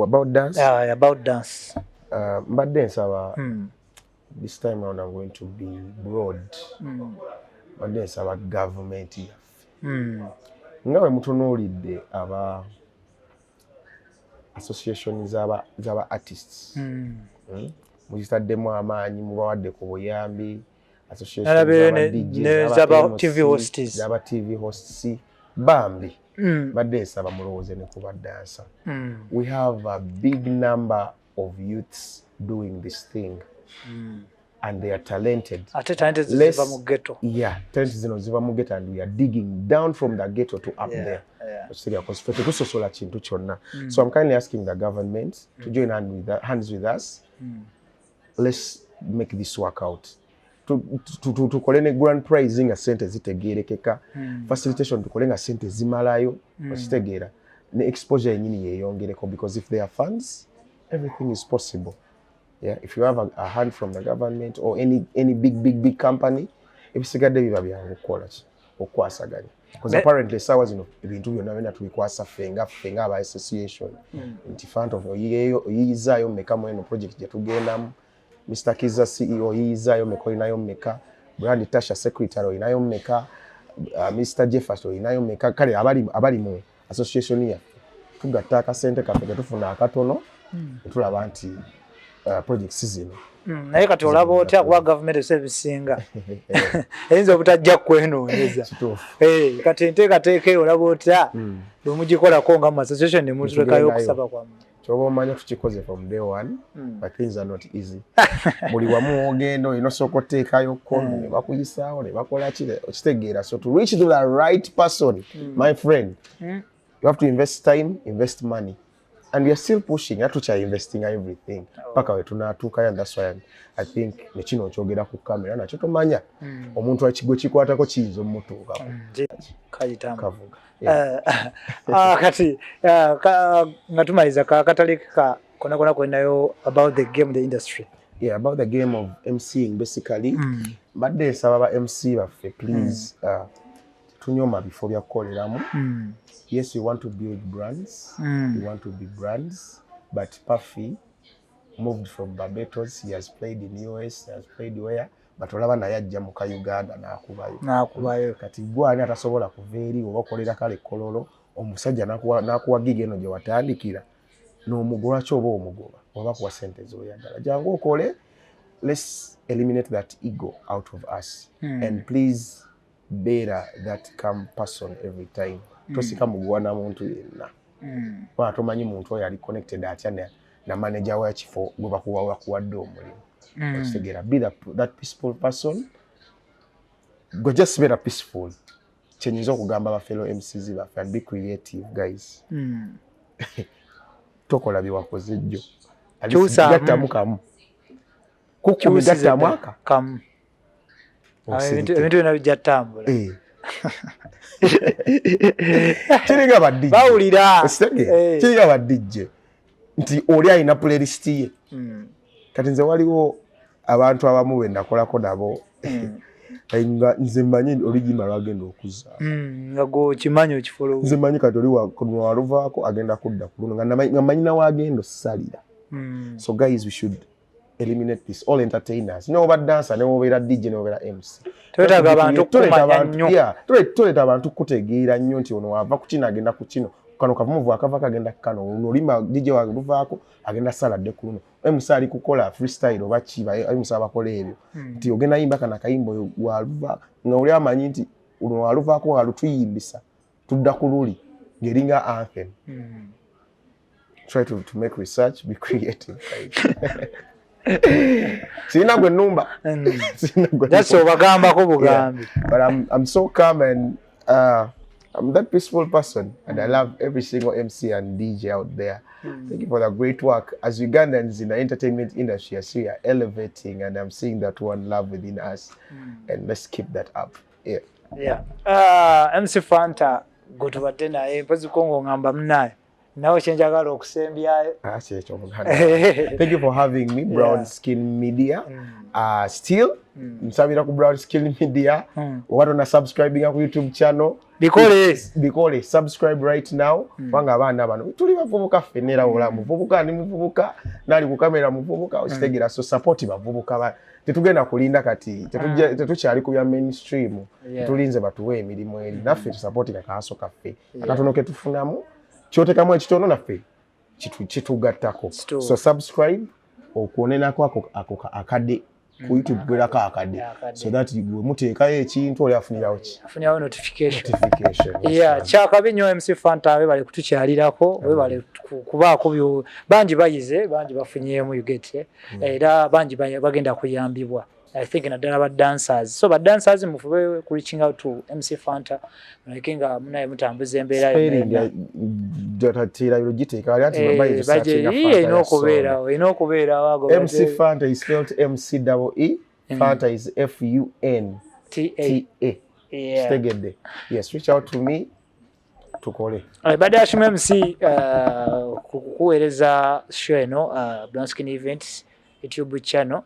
Speaker 1: About dance?
Speaker 2: About dance.
Speaker 1: Mbadde nsaba this time around I'm going to be broad. Mbadde nsaba government yaffe. Nga bwe mutunuulidde aba association z'aba artists. Muzitaddemu amaanyi mubawadde ku buyambi.
Speaker 2: Z'aba
Speaker 1: TV hosts bambi. Badde nsaba mulowooze ne ku badansa. We have a big number of youths doing this thing. And they are talented.
Speaker 2: Talented ziva mu ghetto.
Speaker 1: Yeah, talented zino ziva mu ghetto and we are digging down from the ghetto to up there. So I'm kindly asking the government to join hands with us. Let's make this work out. Tukole ne grand prize nga sente zitegerekeka. Facilitation tukole nga sente zimalayo. Okitegeera. Ne exposure yenyini yeyongereko because if there are funds, everything is possible. Yeah, if you have a hand from the government or any big company, ebisigadde biba byangu kukola ki okwasaganya. Because apparently sawa zino ebintu byonna bena tubikwasa fenga aba association. Nti Funta oyizaayo mmeka mu eno project gye tugendamu. Mr. Kiza CEO oyizaayo mmeka olinayo mmeka. Brand Tasha Secretary olinayo mmeka. Mr. Jefferson olinayo mmeka. Kale abali mu association ya tugatta akasente kaffe tufuna akatono tulaba nti projects zino.
Speaker 2: Naye kati olaba otya kuba government esebisinga eyinza obutajja kwenoonyeza. Kati enteekateeka eyo olaba otya lwemugikolako nga mu association ne mutulekayo okusaba kwammwe.
Speaker 1: Kyoba omanya tukikoze from day one, but things are not easy. Buli wamu ogenda olina osooka oteekayo kono ne bakuyisaawo ne bakola ki okitegeera. So to reach to the right person, my friend, you have to invest time, invest money. And we are still pushing, investing everything. Paka we tunatuukayo, and that's why I think nekino kyogera ku kamera nakyo tomanya omuntu ekigwe kikwatako kiyinza omutuukako.
Speaker 2: Kavuga. Kati nga tumaliza katali kona kwenayo about the game, the industry.
Speaker 1: Yeah, about the game of MCing basically. Badde nsaba ba MC baffe please tunyoma before byakukoleramu. Yes, we want to build brands. We want to be brands. But Puffy moved from Barbados. He has played in US. He has played where? But olaba naye ajja mu Uganda n'akubayo. Kati gwani atasobola kuva eri oba okolera kale kololo omusajja n'akuwa gig eno gye watandikira n'omugoba ki oba omugoba oba kuwa sente z'oyagala. Jangu okole. Let's eliminate that ego out of us. And please bear that calm person every time. Tosika muguwana muntu yenna. Kwa tomanyi muntu oyo ali connected atya na manager wa kifo gwe bakuwadde omulimu. Okitegeera, be that peaceful person. Go just be peaceful. Kyenyinza okugamba ba fellow MCs baffe and be creative guys. Tokola byewakoze jjo. Gattamu kamu. Kukumi gattamu aka.
Speaker 2: Kamu. Ebintu byonna bijja ttambula.
Speaker 1: Kiringa badijje.
Speaker 2: Bawulira.
Speaker 1: Kiringa badijje. Nti oli alina playlist ye. Kati nze waliwo abantu abamu be nakolako nabo. Nze mmanyi olugimba lwagenda okuzza.
Speaker 2: Nga go kimanyi okifolo.
Speaker 1: Nze mmanyi kati oli waluvaako agenda kudda ku luno nga mmanyi nawagenda osalira. So guys, we should eliminate this. All entertainers. N'oba dancer, n'obeera DJ, n'obeera MC.
Speaker 2: Twetaaga abantu kumanya nnyo.
Speaker 1: Tuleta abantu kutegeera nnyo nti ono ava ku kino agenda ku kino. Kano kavumu akava kagenda kano. Ono olimba DJ wange luvaako agenda saladde ku luno. MC ali kukola freestyle oba kiba MC abakola ebyo. Nti ogenda yimba kana kayimbo waluva nga oli amanyi nti ono waluvaako walutuyimbisa. Tudda ku luli ngeringa anthem. Try to make research, be creative. Sina gwe numba.
Speaker 2: That's obagambako bugambi.
Speaker 1: But I'm so calm and I'm that peaceful person and I love every single MC and DJ out there. Thank you for the great work. As Ugandans in the entertainment industry, I see you are elevating and I'm seeing that one love within us. And let's keep that up.
Speaker 2: MC Funta, go to Atena, Pazukongo ngamba mnayo. nawe kyenjagala okusembyayo.
Speaker 1: Thank you for having me, Brown Skin Media. Still, nsabira ku Brown Skin Media. What on a subscribing ku YouTube channel. Because subscribe right now. Wanga abana bano. Tuli bavubuka fenera ola muvubuka ni muvubuka nali ku kamera muvubuka okitegera so support bavubuka ba. Tetugenda kulinda kati tetukyali ku bya mainstream. Tulinze batuwe emirimu eri naffe support kakaso kaffe. Akatono ke tufunamu kyotekamu ekitono naffe kitugattako. So subscribe okuonenako ako akade ku YouTube gwelako akade so that gwe muteekayo ekintu oli afunirawo ki
Speaker 2: afunirawo notification. Yeah, kyakabi nnyo MC Funta we bali kutukyalirako we bali kubaako byo bangi bayize bangi bafunyemu you get era bangi bagenda kuyambibwa. I think naddala ba dancers. So ba dancers mufube ku reaching out to MC Funta like nga munaye mutambuze embeera
Speaker 1: yo dotira yogiteeka ali ati babaye
Speaker 2: searching inokubeera wago
Speaker 1: MC Funta is spelled MCEE. Funta is FUNTA. Stegede. Yes, reach out to me tukole.
Speaker 2: Baada ya Shima MC kukueleza show eno Brown Skin Events YouTube channel.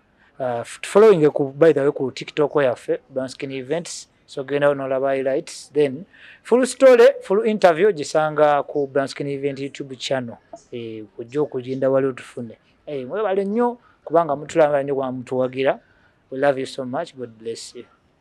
Speaker 2: Following by the way ku TikTok yaffe Brown Skin Events so genda onolaba highlights then full story full interview gisanga ku Brown Skin Event YouTube channel kujja okugenda wali otufune mwebale nnyo kubanga mutulanga nnyo kwa mtuwagira. We love you so much. God bless you.